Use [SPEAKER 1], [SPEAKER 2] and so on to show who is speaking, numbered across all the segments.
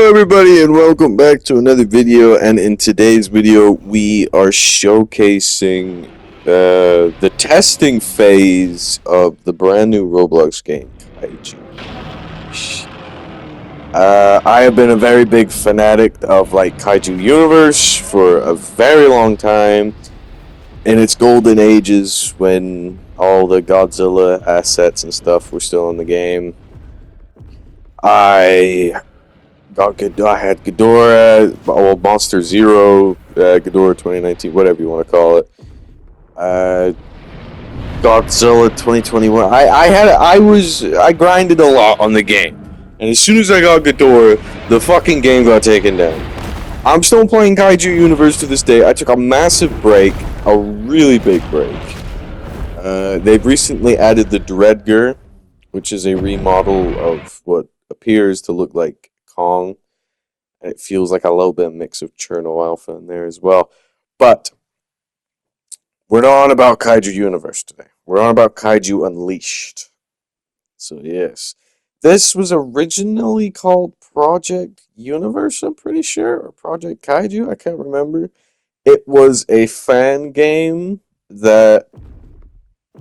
[SPEAKER 1] everybody, and welcome back to another video. And in today's video we are showcasing the testing phase of the brand new Roblox game, Kaiju. I have been a very big fanatic of Kaiju universe for a very long time, in its golden ages when all the Godzilla assets and stuff were still in the game. I had Ghidorah, Monster Zero, Ghidorah 2019, whatever you want to call it. Godzilla 2021. I grinded a lot on the game, and as soon as I got Ghidorah, the fucking game got taken down. I'm still playing Kaiju Universe to this day. I took a massive break, a really big break. They've recently added the Dreadger, which is a remodel of what appears to look like Kong. And it feels like a little bit of mix of Cherno Alpha in there as well. But we're not on about Kaiju Universe today. We're on about Kaiju Unleashed. So yes. This was originally called Project Universe, I'm pretty sure, or Project Kaiju, I can't remember. It was a fan game that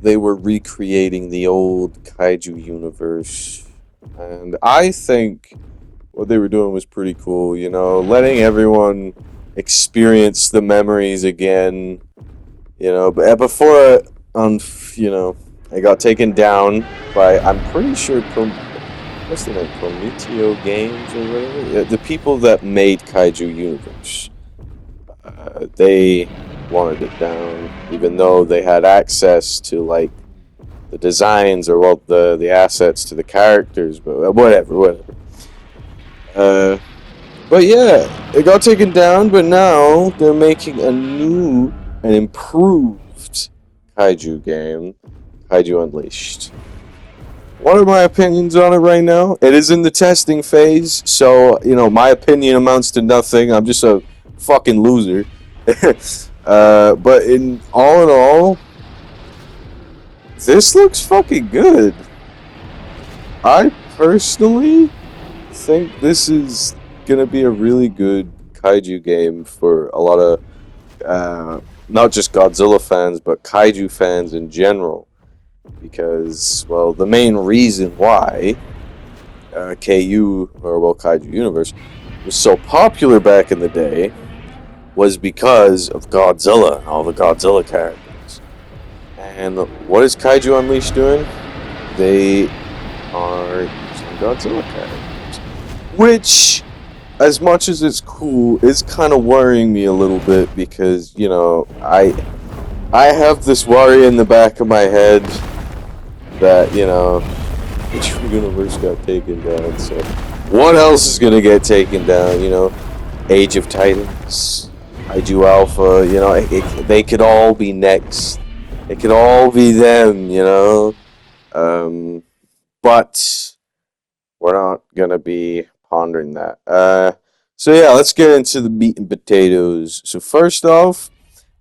[SPEAKER 1] they were recreating the old Kaiju universe. And I think what they were doing was pretty cool, you know, letting everyone experience the memories again, you know. But before, it got taken down by, I'm pretty sure, what's the name, Prometeo Games or whatever? The people that made Kaiju Universe. They wanted it down, even though they had access to, the designs or, the assets to the characters, but whatever. But yeah, it got taken down, but now they're making a new and improved Kaiju game, Kaiju Unleashed. What are my opinions on it right now? It is in the testing phase, so, my opinion amounts to nothing. I'm just a fucking loser. But in all, this looks fucking good. I personally think this is gonna be a really good Kaiju game for a lot of not just Godzilla fans, but Kaiju fans in general. Because, well, the main reason why Kaiju Universe was so popular back in the day was because of Godzilla and all the Godzilla characters. And what is Kaiju Unleashed doing? They are using Godzilla characters. Which, as much as it's cool, is kind of worrying me a little bit because, I have this worry in the back of my head that, the true universe got taken down. So, what else is going to get taken down? Age of Titans, Kaiju Alpha, they could all be next. It could all be them, but we're not going to be pondering that. So yeah, let's get into the meat and potatoes. So first off,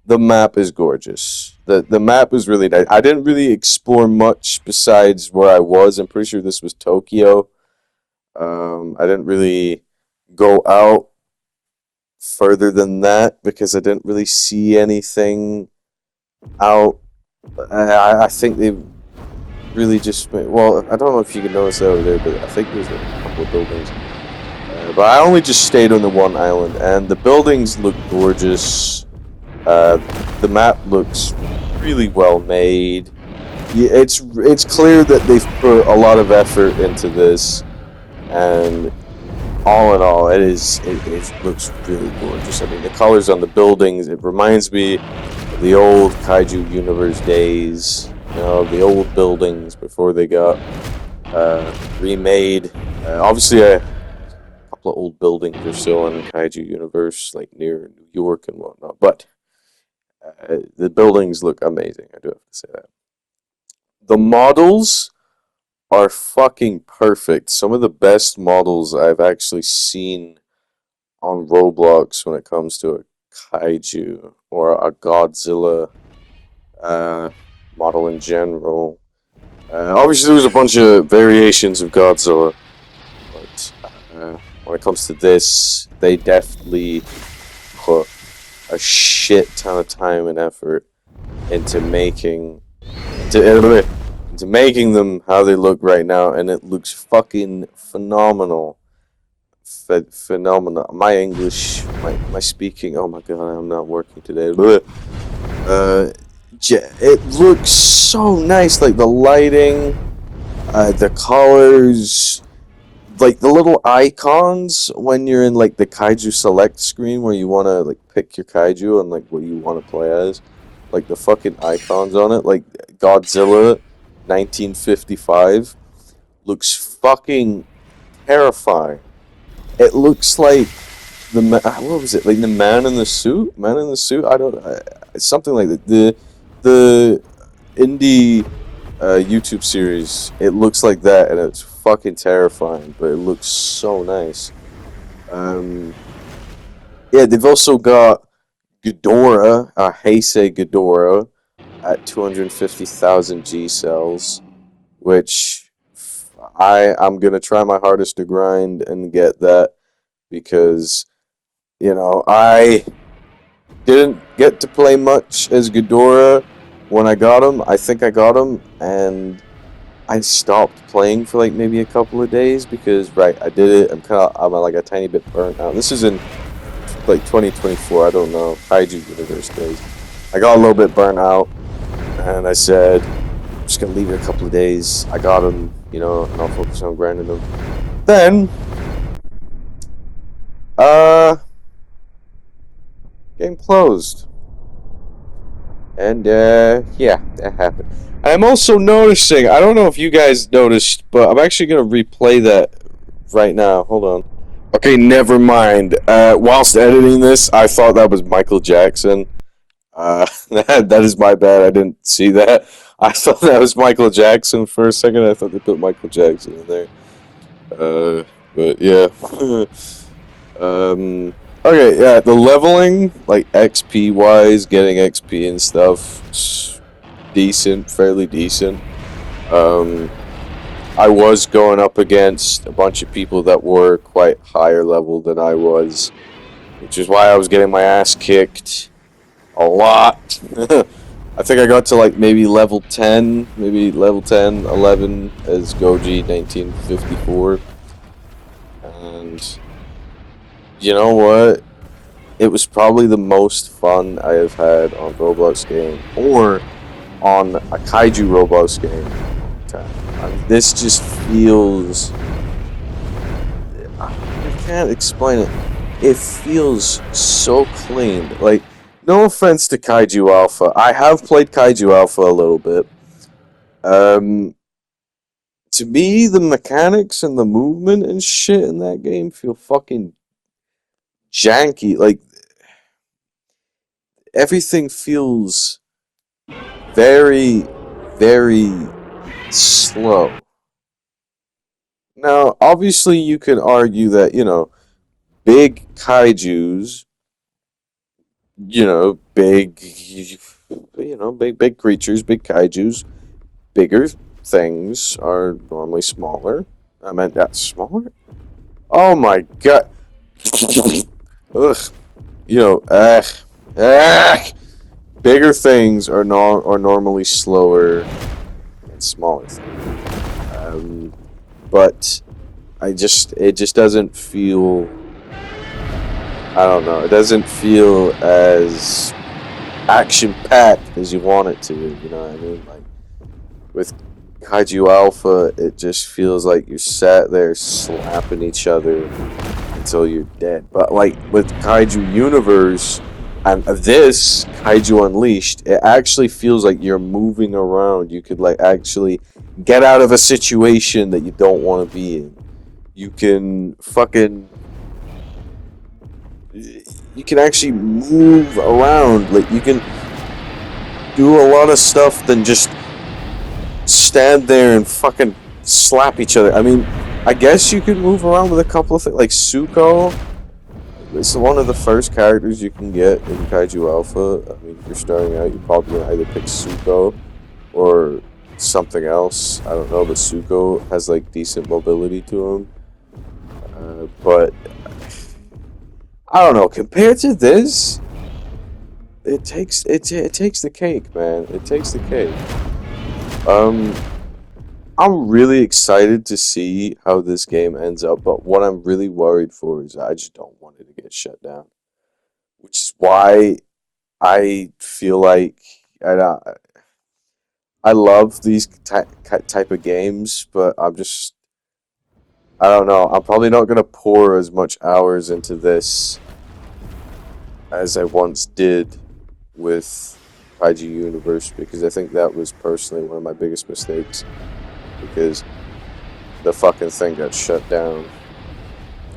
[SPEAKER 1] the map is gorgeous. The map is really nice. I didn't really explore much besides where I was. I'm pretty sure this was Tokyo. I didn't really go out further than that because I didn't really see anything out. I think they really just, well, I don't know if you can notice that over there, but I think there's a couple of buildings. But I only just stayed on the one island, and the buildings look gorgeous. The map looks really well made. Yeah, it's clear that they've put a lot of effort into this, and all in all, it looks really gorgeous. I mean, the colors on the buildings, it reminds me of the old Kaiju Universe days. The old buildings before they got remade. Obviously, a couple of old buildings are still in Kaiju Universe, like near New York and whatnot, but the buildings look amazing. I do have to say that. The models are fucking perfect. Some of the best models I've actually seen on Roblox when it comes to a Kaiju or a Godzilla model in general. Obviously, there's a bunch of variations of Godzilla, but When it comes to this, they definitely put a shit ton of time and effort into making them how they look right now, and it looks fucking phenomenal. Phenomenal. My English, my speaking. Oh my god, I'm not working today. Uh, it looks so nice. Like the lighting, the colors, like the little icons when you're in like the Kaiju select screen where you wanna like pick your Kaiju and like what you wanna play as. Like the fucking icons on it, like Godzilla 1955 looks fucking terrifying. It looks like what was it? Like the man in the suit? Man in the suit? Something like that. The indie YouTube series. It looks like that, and it's fucking terrifying, but it looks so nice. Um, yeah, they've also got Ghidorah, Heisei Ghidorah, at 250,000 G cells, which I'm gonna try my hardest to grind and get that because I didn't get to play much as Ghidorah when I got him. I think I got him, and I stopped playing for like maybe a couple of days because I did it. I'm like a tiny bit burnt out. This is in like 2024. I don't know. Kaiju Universe days. I got a little bit burnt out, and I said, I'm just gonna leave it a couple of days. I got him, and I'll focus on grinding them. Then, game closed. And, yeah, that happened. I'm also noticing, I don't know if you guys noticed, but I'm actually going to replay that right now. Hold on. Okay, never mind. Whilst editing this, I thought that was Michael Jackson. That is my bad. I didn't see that. I thought that was Michael Jackson for a second. I thought they put Michael Jackson in there. But yeah. Okay, yeah, the leveling, like XP wise, getting XP and stuff, decent, fairly decent. I was going up against a bunch of people that were quite higher level than I was, which is why I was getting my ass kicked a lot. I think I got to like maybe level 10, 11 as Goji 1954. And you know what? It was probably the most fun I have had on Roblox game or on a Kaiju Roblox game. This just feels... I can't explain it. It feels so clean. Like, no offense to Kaiju Alpha. I have played Kaiju Alpha a little bit. To me, the mechanics and the movement and shit in that game feel fucking janky. Like, everything feels very, very slow. Now, obviously, you can argue that, big kaijus, big creatures, big kaijus, bigger things are normally smaller. I meant that smaller? Oh my god. Ugh. Bigger things are normally slower than smaller things. But it just doesn't feel, I don't know, it doesn't feel as action-packed as you want it to, you know what I mean? Like, with Kaiju Alpha, it just feels like you're sat there slapping each other until you're dead. But like, with Kaiju Universe, and this, Kaiju Unleashed, it actually feels like you're moving around. You could like actually get out of a situation that you don't want to be in. You can actually move around. Like, you can do a lot of stuff than just stand there and fucking slap each other. I mean, I guess you could move around with a couple of things, like Suko. It's one of the first characters you can get in Kaiju Alpha. I mean, if you're starting out, you're probably gonna either pick Suko or something else. I don't know, but Suko has like decent mobility to him. But I don't know. Compared to this, it takes the cake, man. It takes the cake. Um, I'm really excited to see how this game ends up, but what I'm really worried for is I just don't want it to get shut down, which is why I feel like I love these type of games, but I don't know. I'm probably not gonna pour as much hours into this as I once did with Kaiju Universe because I think that was personally one of my biggest mistakes because the fucking thing got shut down.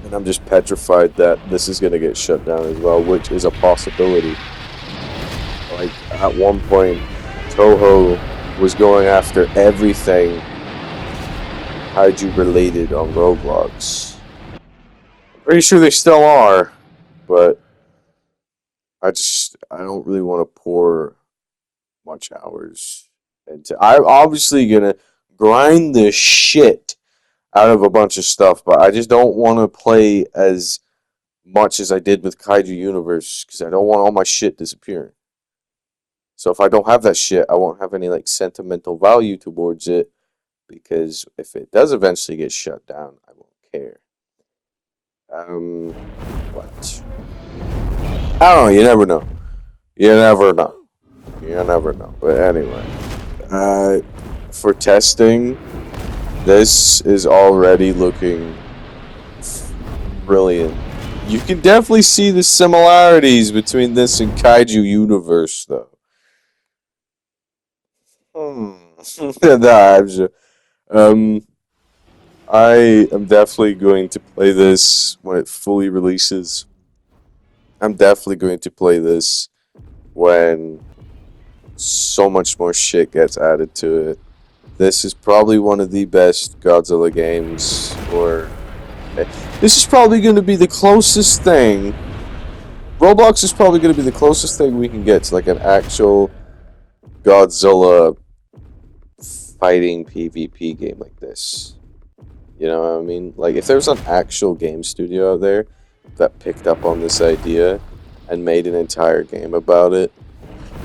[SPEAKER 1] And I'm just petrified that this is gonna get shut down as well, which is a possibility. Like, at one point, Toho was going after everything Kaiju related on Roblox. I'm pretty sure they still are, but I don't really want to pour much hours into. I'm obviously gonna grind the shit out of a bunch of stuff, but I just don't want to play as much as I did with Kaiju Universe because I don't want all my shit disappearing. So if I don't have that shit, I won't have any like sentimental value towards it because if it does eventually get shut down, I won't care. But I don't know. You never know. You never know. You never know. But anyway, for testing, this is already looking brilliant. You can definitely see the similarities between this and Kaiju Universe, though. Nah, I'm sure. Um, I am definitely going to play this when it fully releases. I'm definitely going to play this when so much more shit gets added to it. This is probably one of the best Godzilla games, or this is probably going to be the closest thing. Roblox is probably going to be the closest thing we can get to like an actual Godzilla fighting PvP game like this. You know what I mean? Like, if there was an actual game studio out there that picked up on this idea and made an entire game about it,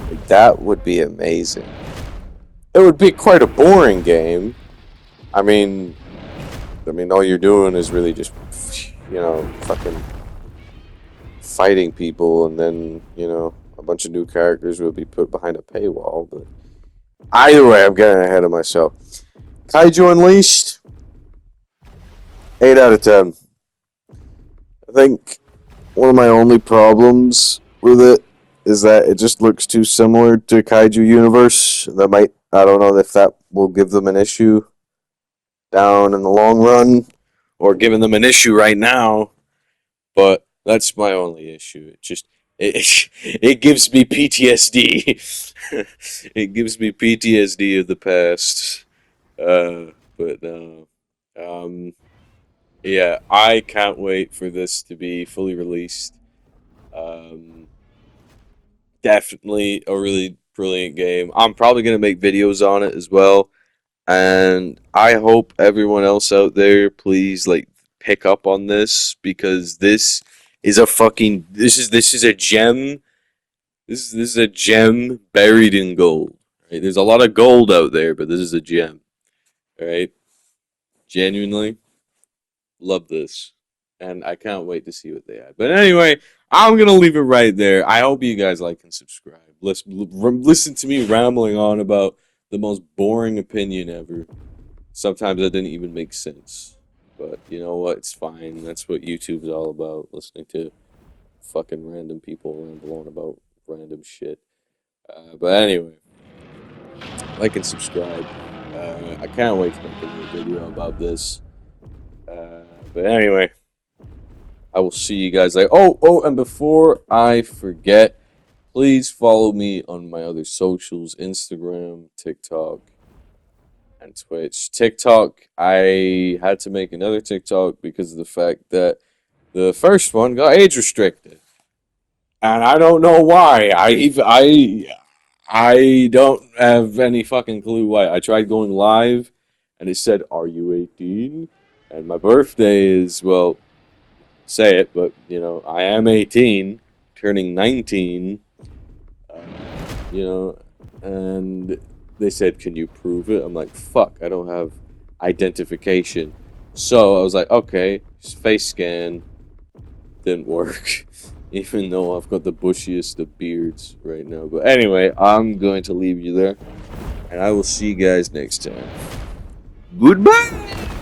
[SPEAKER 1] like, that would be amazing. It would be quite a boring game. I mean, all you're doing is really just, fucking fighting people, and then, a bunch of new characters will be put behind a paywall. But either way, I'm getting ahead of myself. Kaiju Unleashed, 8 out of 10. I think one of my only problems with it is that it just looks too similar to Kaiju Universe. I don't know if that will give them an issue down in the long run, or giving them an issue right now, but that's my only issue. It gives me PTSD. It gives me PTSD of the past. But no. Yeah, I can't wait for this to be fully released. Um, Definitely a really brilliant game. I'm probably gonna make videos on it as well, and I hope everyone else out there please like pick up on this because this is a gem. This is a gem buried in gold. Right? There's a lot of gold out there, but this is a gem. All right, genuinely love this, and I can't wait to see what they add. But anyway, I'm gonna leave it right there. I hope you guys like and subscribe. Listen to me rambling on about the most boring opinion ever. Sometimes that didn't even make sense, but you know what? It's fine. That's what YouTube's all about. Listening to fucking random people ramble on about random shit. But anyway, like and subscribe. I can't wait to make a new video about this. But anyway, I will see you guys later. And before I forget, please follow me on my other socials: Instagram, TikTok, and Twitch. TikTok, I had to make another TikTok because of the fact that the first one got age restricted, and I don't know why. I don't have any fucking clue why. I tried going live, and it said, "Are you 18?" And my birthday is, well, say it, but you know, I am 18, turning 19. You know, and they said, "Can you prove it?" I'm like, "Fuck, I don't have identification." So I was like, "Okay, face scan." Didn't work, even though I've got the bushiest of beards right now. But anyway, I'm going to leave you there, and I will see you guys next time. Goodbye.